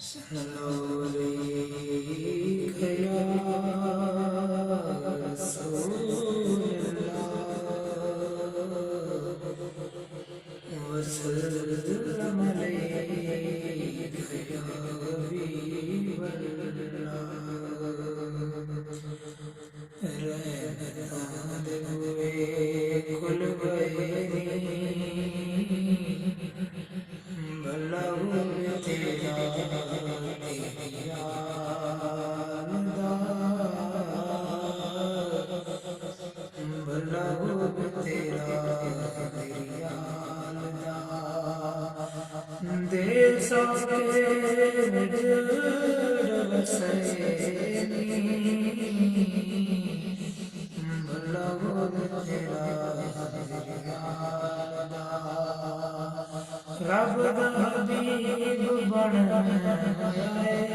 सल्लल्लाहु या रसूलल्लाह वसल्लम अलैका या हबीबल्लाह। रहमत हुए कुल भला हुए तेरा भला हुए तेरा दे सके भला हुए तेरा रब दा हबीब बन आए